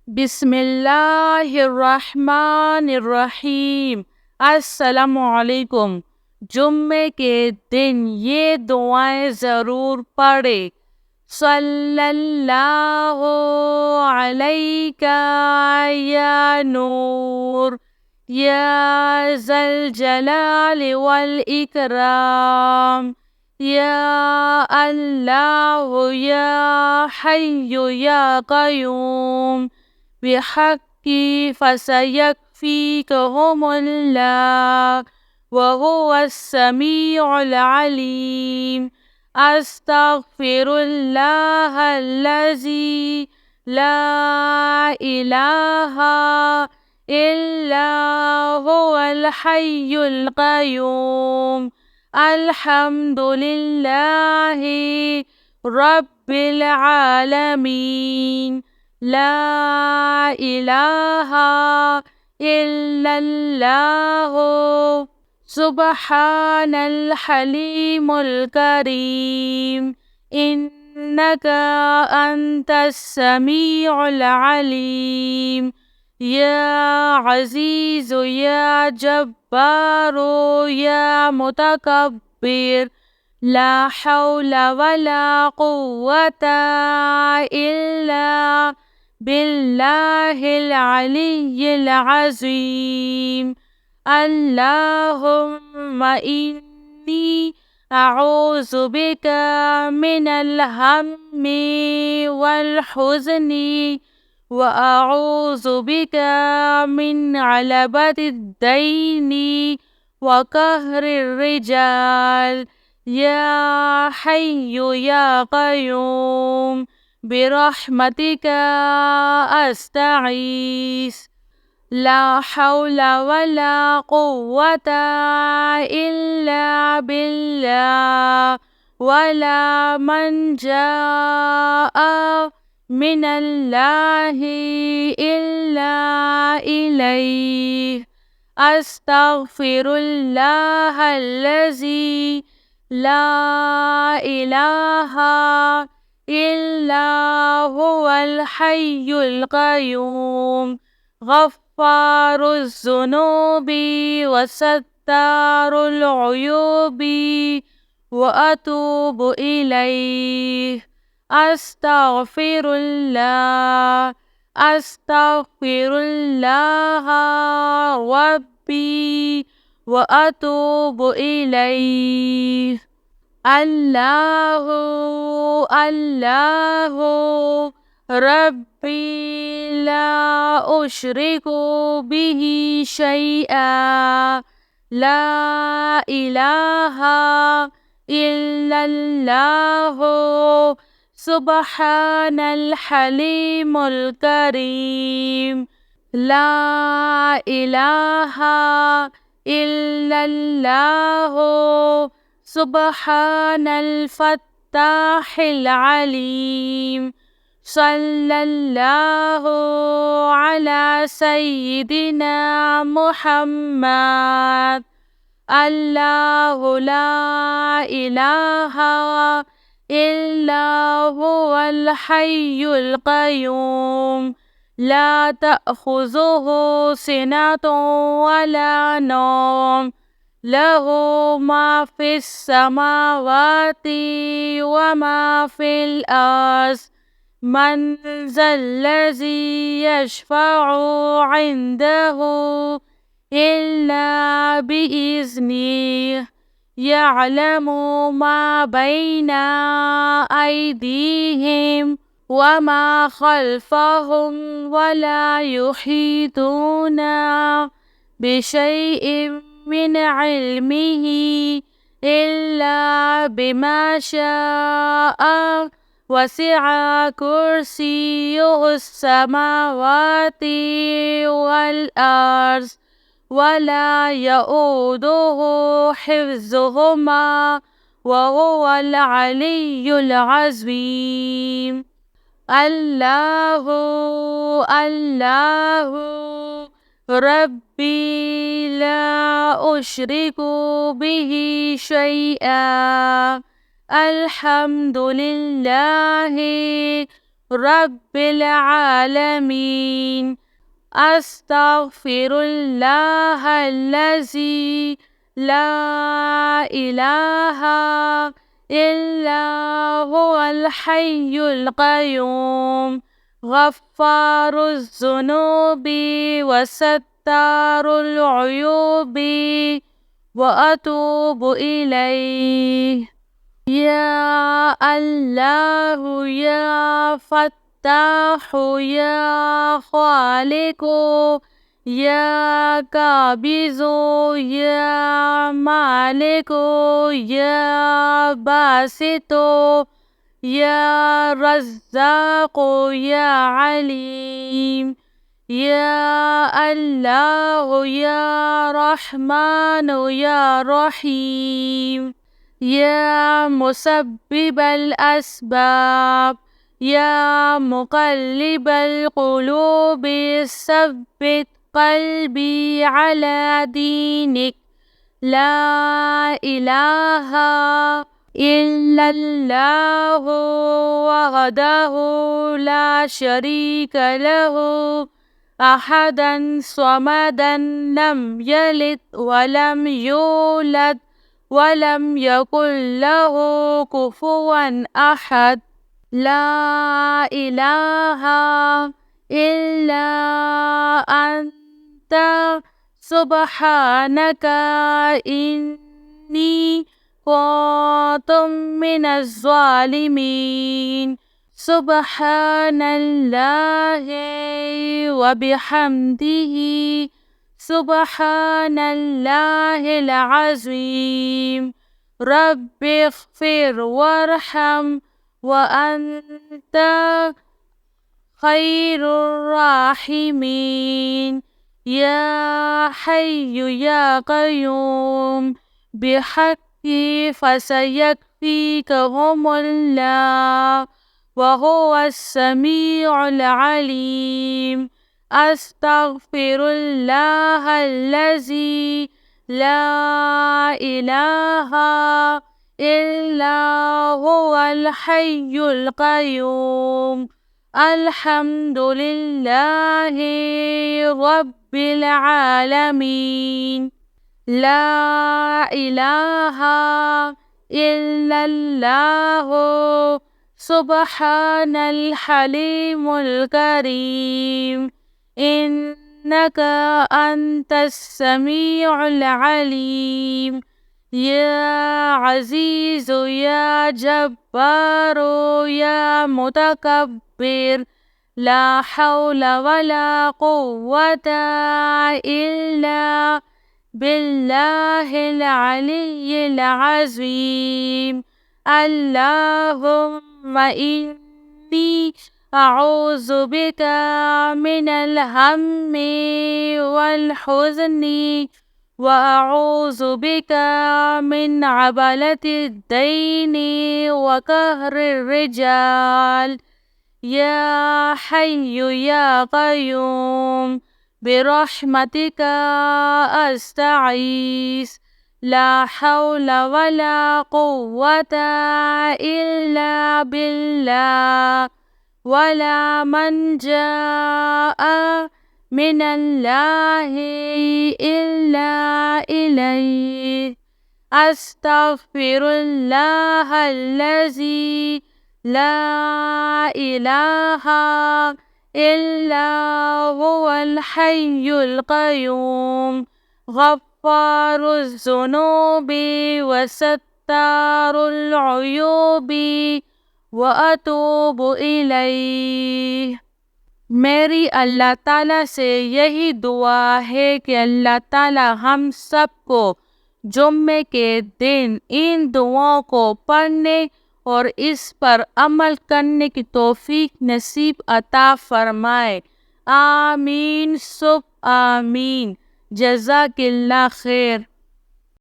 बिस्मिल्लाहिर्रहमानिर्रहीम। अस्सलामुअलैकुम। जुम्मे के दिन ये दुआएं ज़रूर पढ़े। सल्लल्लाहु अलैका या नूर या ज़ल जलाल वल इकराम या अल्लाह या हय्यु या क़य्यूम बिहक़्क़ि फ़सयकफ़ीकहुमुल्लाह वहुवस्समीउल अलीम। अस्तग़फ़िरुल्लाहल्लज़ी ला इलाहा इल्ला हुवल हय्युल क़य्यूम। अल्हम्दुलिल्लाहि रब्बिल आलमीन। ला इलाहा इल्लल्लाहु सुब्हानल हलीमुल करीम। इन्नका अंतस समीउल अलीम। या अज़ीज़ु या जब्बारू या मुतकब्बिर। ला हौला वला कुव्वता इल्ला बिल्लाहिल अलिय्यिल अज़ीम। अल्लाहुम्मा इन्नी अऊज़ु बिका मिनल हम्मी वल हुज़्नी व अऊज़ु बिका मिन गलबतिद दैनी व कहरिर रिजाल। या हय्यु या क़य्यूम बिरहमतिका अस्तगीस। ला हौला वला कुव्वता इल्ला बिल्लाह वला मल्जाअ मिनल्लाहि इल्ला इलैहि। अस्तग़फिरुल्लाहल्लज़ी ला इलाहा इल्ला हुवल हय्युल क़य्यूम। गफ़्फ़ारुज़्ज़ुनूबि व सत्तारुल उयूबि व अतूबु इलैहि। अस्तग़फिरुल्लाह अस्तग़फिरुल्लाह रब्बी व अतूबु इलैहि। अल्लाहु अल्लाहु रब्बी ला उश्रिकु बिही शैआ। ला इलाहा इल्लल्लाहु सुब्हानल हलीमुल करीम। ला इलाहा इल्लल्लाहु सुब्हानल फ़त्ताहिल अलीम। सल्लल्लाहु अला सय्यिदिना मुहम्मद। अल्लाहु ला इलाहा इल्ला हुवल हय्युल क़य्यूम। ला तअख़ुज़ुहु सिनतुन वला नौम। लहू मा फ़िस समावाति व मा फ़िल अर्ज़। मन ज़ल्लज़ी यशफ़अु इंदहु इल्ला बिइज़्निहि। यअलमु मा बैना अयदीहिम व मा ख़ल्फ़हुम वला युहीतूना बिशैइन मिन इल्मिही इल्ला बिमा शाअ। वसिअ कुर्सियुहुस समावाति वल अर्ज़ वला यऊदुहु हिफ्ज़ुहुमा व हुवल अलिय्युल अज़ीम। अल्लाहु अल्लाहु रब्बी ला उश्रिकु बिही शैआ। अल्हम्दुलिल्लाहि Rabbil Alameen. Astaghfirullahal-lazi la ilaha illa huwal hayyul qayyum. Ghaffaruz zunubi wa sattarul uyubi wa atubu ilayh. Ya Allahu ya Fattahu ya Khaliqu ya Qabizu ya Maliku ya Basitu ya Razzaqu ya Alim. Ya Allahu ya Rahmanu ya Rahim. Ya musabbibal asbab ya muqallibal qulubi sabbit qalbi ala dinik. La ilaha illallahu wahdahu la syarika lahu ahadan swamadan lam yalid walam yulad walam yakul lahu kufuwan ahad. La ilaha illa anta subhanaka inni kuntu minaz zalimin. Subhanallahi wa bihamdihi Subhanallahil azim. Rabbi ighfir warham wa anta khairur rahimin. Ya Hayyu ya Qayyum bihaqqi fasayakfikahumullah wa huwas sami'ul alim. Astaghfirullahal-lazi la ilaha illa huwal hayyul qayyum. Alhamdulillahi Rabbil Alamin. La ilaha illallahu Subhanal Halimul Karim. Innaka antas sami'ul alim. Ya Azizu ya Jabbaru ya Mutakabbir. La hawla wa la quwwata illa billahil aliyyil azim. Allahumma inni a'udzu bika minal hammi wal huzni wa a'udzu bika min 'abalatid daini wa qahrir rijal. Ya Hayyu ya Qayyum birahmatika astaghis. La hawla wa la quwwata illa billah. Wala manja'a minallahi illa ilayh. Astaghfirullahal-lazi la ilaha illa huwal hayyul qayyum. Ghaffaruz zunubi wa sattarul uyubi wa atubu ilayh. मेरी अल्लाह ताला से यही दुआ है कि अल्लाह ताला हम सबको जुम्मे के दिन इन दुआओं को पढ़ने और इस पर अमल करने की तौफीक नसीब अता फरमाए। आमीन सुब आमीन। जज़ाकिल्लाह खैर।